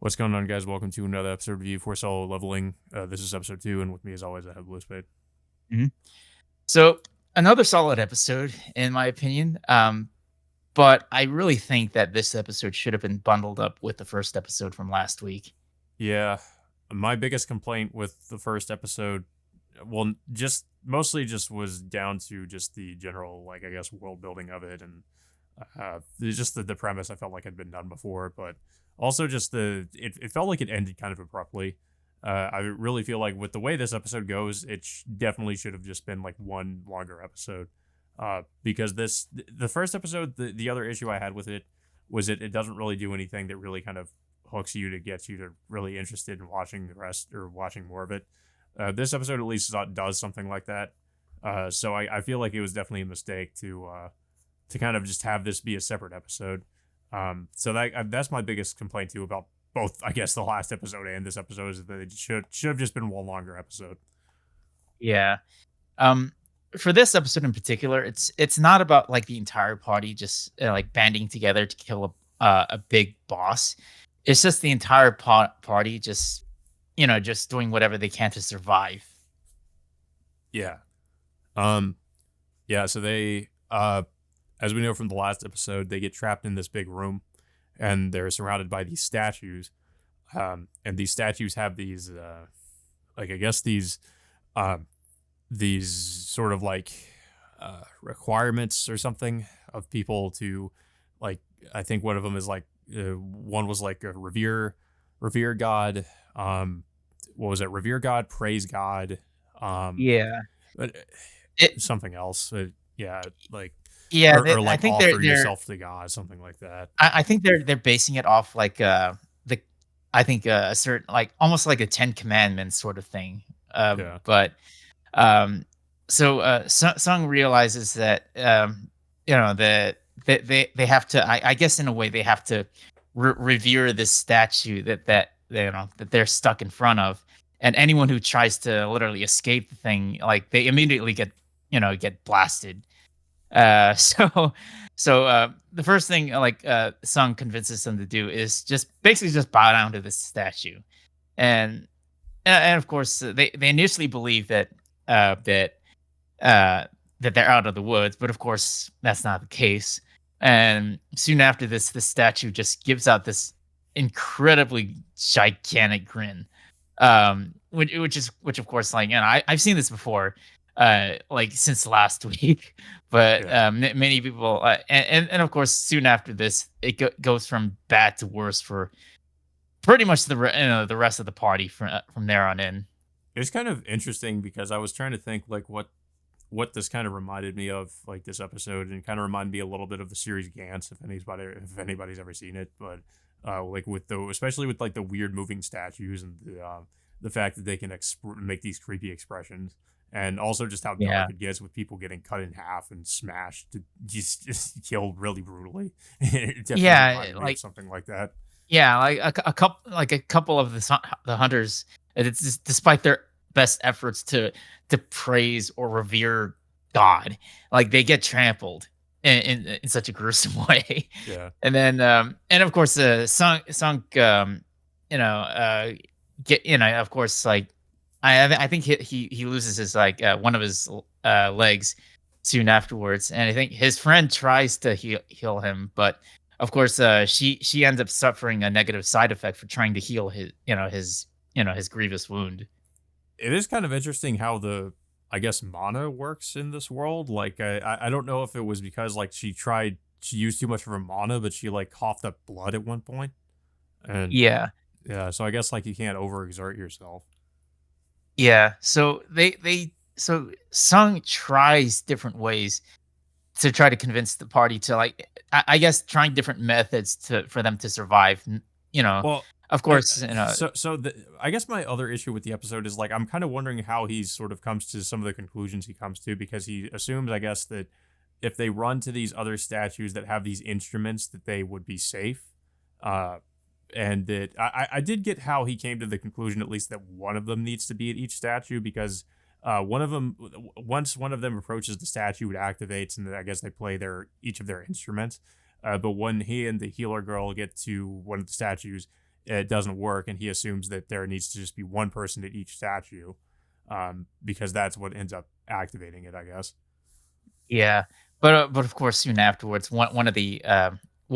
What's going on, guys? Welcome to another episode of View for Solo Leveling. This is episode 2, and with me, as always, I have Blue Spade. Mhm. So another solid episode, in my opinion. But I really think that this episode should have been bundled up with the first episode from last week. Yeah, my biggest complaint with the first episode, well, just mostly just was down to just the general, like, I guess, world building of it, and just the premise I felt like had been done before, but also just it felt like it ended kind of abruptly. I really feel like with the way this episode goes, it definitely should have just been like one longer episode. Because the first episode, the other issue I had with it was it doesn't really do anything that really kind of hooks you to get you to really interested in watching the rest or watching more of it. This episode at least does something like that. So I feel like it was definitely a mistake to kind of just have this be a separate episode. So that's my biggest complaint too about both, I guess, the last episode and this episode is that it should have just been one longer episode. Yeah. Um, for this episode in particular, it's not about like the entire party just like banding together to kill a big boss. It's just the entire party just just doing whatever they can to survive. Yeah. Um. Yeah. So they, as we know from the last episode, they get trapped in this big room, and they're surrounded by these statues. And these statues have these, like I guess um, these sort of like requirements or something of people to like. I think one of them is like one was like a revere God. What was it? Revere God, praise God. Um, Yeah. but It something else. Yeah, like yeah, or I like think offer they're yourself to God, something like that. I think they're basing it off like the I think a certain like almost like a Ten Commandments sort of thing. Yeah, But um, Sung realizes that that they have to. I guess in a way they have to revere this statue that they're stuck in front of, and anyone who tries to literally escape the thing, like they immediately get blasted. Uh, so the first thing Sung convinces them to do is just basically just bow down to this statue, and and of course they initially believe uh, that uh, that they're out of the woods, but of course that's not the case. And soon after this, the statue just gives out this incredibly gigantic grin, which of course like I've seen this before, like since last week, but yeah. many people and of course soon after this it goes from bad to worse for pretty much the rest of the party from there on in. It's kind of interesting because I was trying to think like what this kind of reminded me of, like this episode, and kind of reminded me a little bit of the series Gantz, if anybody's ever seen it, but like with the especially with like the weird moving statues and the fact that they can make these creepy expressions. And also just how dark Yeah. it gets with people getting cut in half and smashed to just killed really brutally. It definitely Yeah, reminded me of something like that. yeah, like a couple of the hunters, it's despite their best efforts to praise or revere God, like they get trampled in such a gruesome way. Yeah. And then and of course Sunk you know get of course like I think he loses his like one of his legs soon afterwards, and I think his friend tries to heal him, but of course she ends up suffering a negative side effect for trying to heal his grievous wound. It is kind of interesting how the I guess mana works in this world. Like I don't know if it was because like she used too much of her mana, but she like coughed up blood at one point, and Yeah. yeah, so I guess like you can't overexert yourself. Yeah. So so Sung tries different ways to try to convince the party to like I guess trying different methods to for them to survive. You know, Well, of course, I guess my other issue with the episode is like I'm kind of wondering how he sort of comes to some of the conclusions he comes to, because he assumes, I guess, that if they run to these other statues that have these instruments, that they would be safe. Uh, and that I did get how he came to the conclusion, at least, that one of them needs to be at each statue, because one of them, once one of them approaches the statue, it activates, and then I guess they play each of their instruments. But when he and the healer girl get to one of the statues, it doesn't work, and he assumes that there needs to just be one person at each statue, because that's what ends up activating it, I guess. Yeah, but of course, soon afterwards, one of the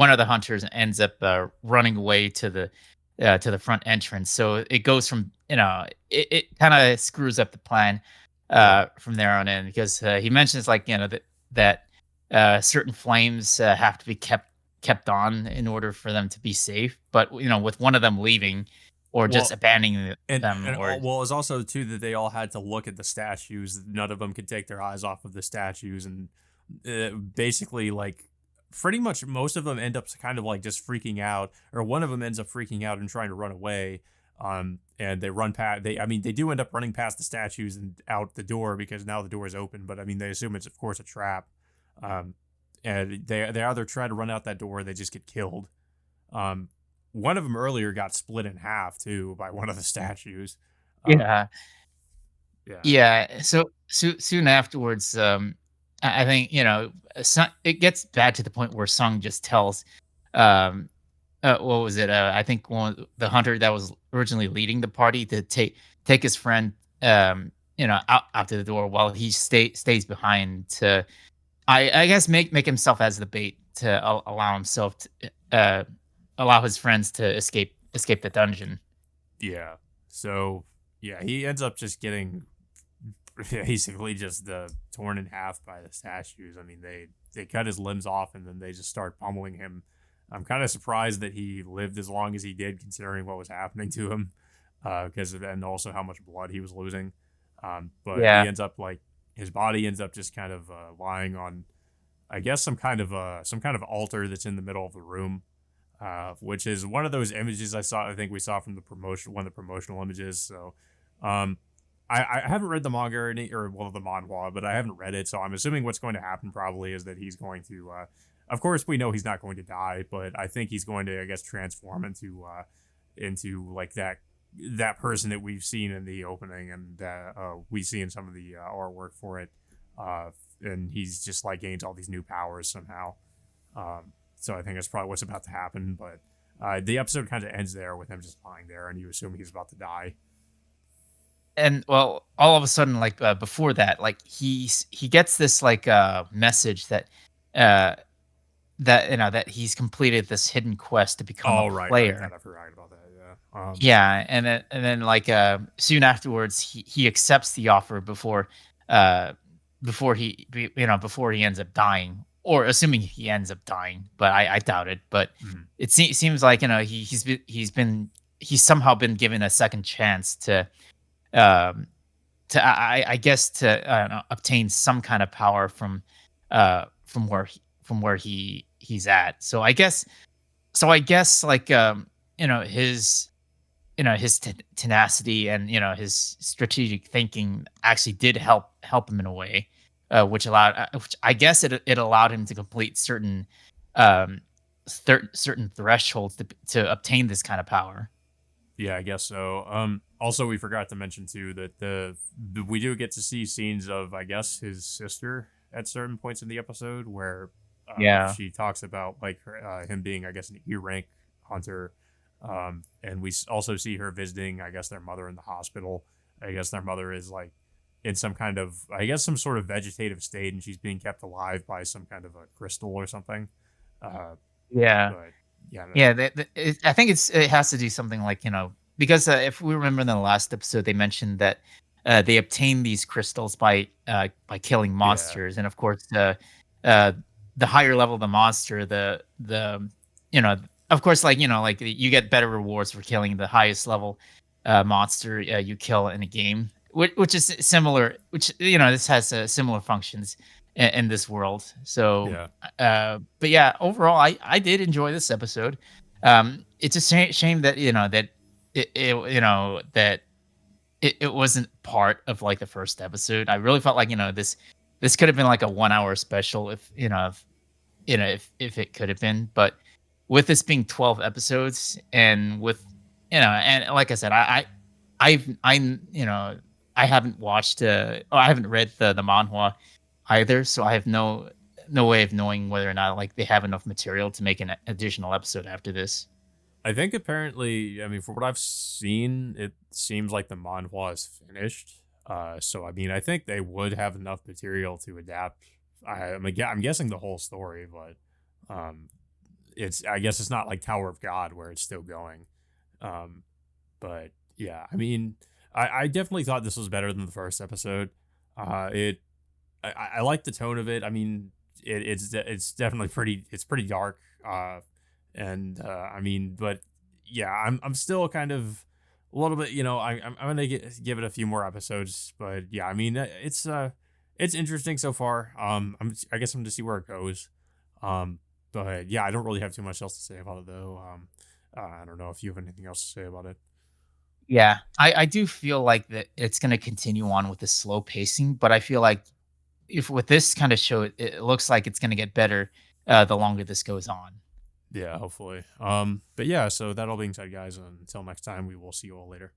hunters ends up running away to the front entrance. So it goes from it kind of screws up the plan Yeah. from there on in because he mentions like that certain flames have to be kept on in order for them to be safe. But with one of them leaving or just Well, abandoning them and or well, it's also too that they all had to look at the statues. None of them could take their eyes off of the statues, and basically, like, pretty much most of them end up kind of like just freaking out, or one of them ends up freaking out and trying to run away. And they run past. I mean, they do end up running past the statues and out the door because now the door is open. But I mean, they assume it's of course a trap. Um, and they either try to run out that door, or they just get killed. Um, One of them earlier got split in half too by one of the statues. Um, yeah. yeah. Yeah, soon afterwards, I think it gets bad to the point where Sung just tells, um, what was it? I think the hunter that was originally leading the party to take his friend, out to the door while he stays behind to, I guess make himself as the bait to allow himself to, allow his friends to escape the dungeon. Yeah. So yeah, he ends up just getting basically just torn in half by the statues. I mean, they cut his limbs off and then they just start pummeling him. I'm kind of surprised that he lived as long as he did, considering what was happening to him, because and also how much blood he was losing. But he Yeah, ends up like his body ends up just kind of lying on, I guess, some kind of altar that's in the middle of the room, which is one of those images I saw. I think we saw from the promotion, one of the promotional images. So, um, I haven't read the manga or well the manhwa, but I haven't read it. So I'm assuming what's going to happen probably is that he's going to. Of course, we know he's not going to die, but I think he's going to, I guess, transform into like that person that we've seen in the opening and that we see in some of the artwork for it. And he's just like gains all these new powers somehow. So I think that's probably what's about to happen. But the episode kind of ends there with him just lying there, and you assume he's about to die. and well, all of a sudden, like before that, like he gets this like message uh that he's completed this hidden quest to become a Oh right, player. God, I forgot about that. Yeah. Yeah, and then like soon afterwards, he accepts the offer uh before he ends up dying, or assuming he ends up dying, but I doubt it. But Mhm. it seems like he's somehow been given a second chance um I guess to obtain some kind of power from where he's at. I guess like his his tenacity and his strategic thinking actually did help him in a way, which I guess it allowed him to complete um certain thresholds to obtain this kind of power. Yeah, I guess so. Also, we forgot to mention too that we do get to see scenes of, I guess, his sister at certain points in the episode where Yeah, she talks about like him being, I guess, an E rank hunter, and we also see her visiting, I guess, their mother in the hospital. I guess their mother is like in some kind of, I guess, some sort of vegetative state, and she's being kept alive by some kind of a crystal or something. Uh, yeah. but yeah, Yeah, I think it has to do something like because if we remember in the last episode, they mentioned that they obtain these crystals by killing yeah, monsters, and of course, uh, the higher level the monster, the you know, of course, like like you get better rewards for killing the highest level monster you kill in a game, which is similar. Which this has similar functions in this world. So yeah. but yeah, overall, I did enjoy this episode. It's a shame that that that it wasn't part of like the first episode. I really felt like this could have been like a 1 hour special if if it could have been. But with this being 12 episodes and with and like I said, I haven't watched or I haven't read the manhwa either, so I have no way of knowing whether or not like they have enough material to make an additional episode after this. I think apparently, I mean, from what I've seen, it seems like the manhwa is finished. So I mean, I think they would have enough material to adapt. I'm guessing the whole story, but um, I guess it's not like Tower of God where it's still going. Um, but yeah, I mean, I definitely thought this was better than the first episode. It I like the tone of it. I mean, it's definitely pretty dark. And I mean, but yeah, I'm still kind of a little bit. I'm gonna give it a few more episodes. But yeah, I mean, it's interesting so far. I guess I'm to see where it goes. Um, but yeah, I don't really have too much else to say about it though. I don't know if you have anything else to say about it. Yeah, I do feel like that it's gonna continue on with the slow pacing, but I feel like if with this kind of show, it looks like it's gonna get better, the longer this goes on. Yeah, hopefully. But yeah, so that all being said, guys, until next time, we will see you all later.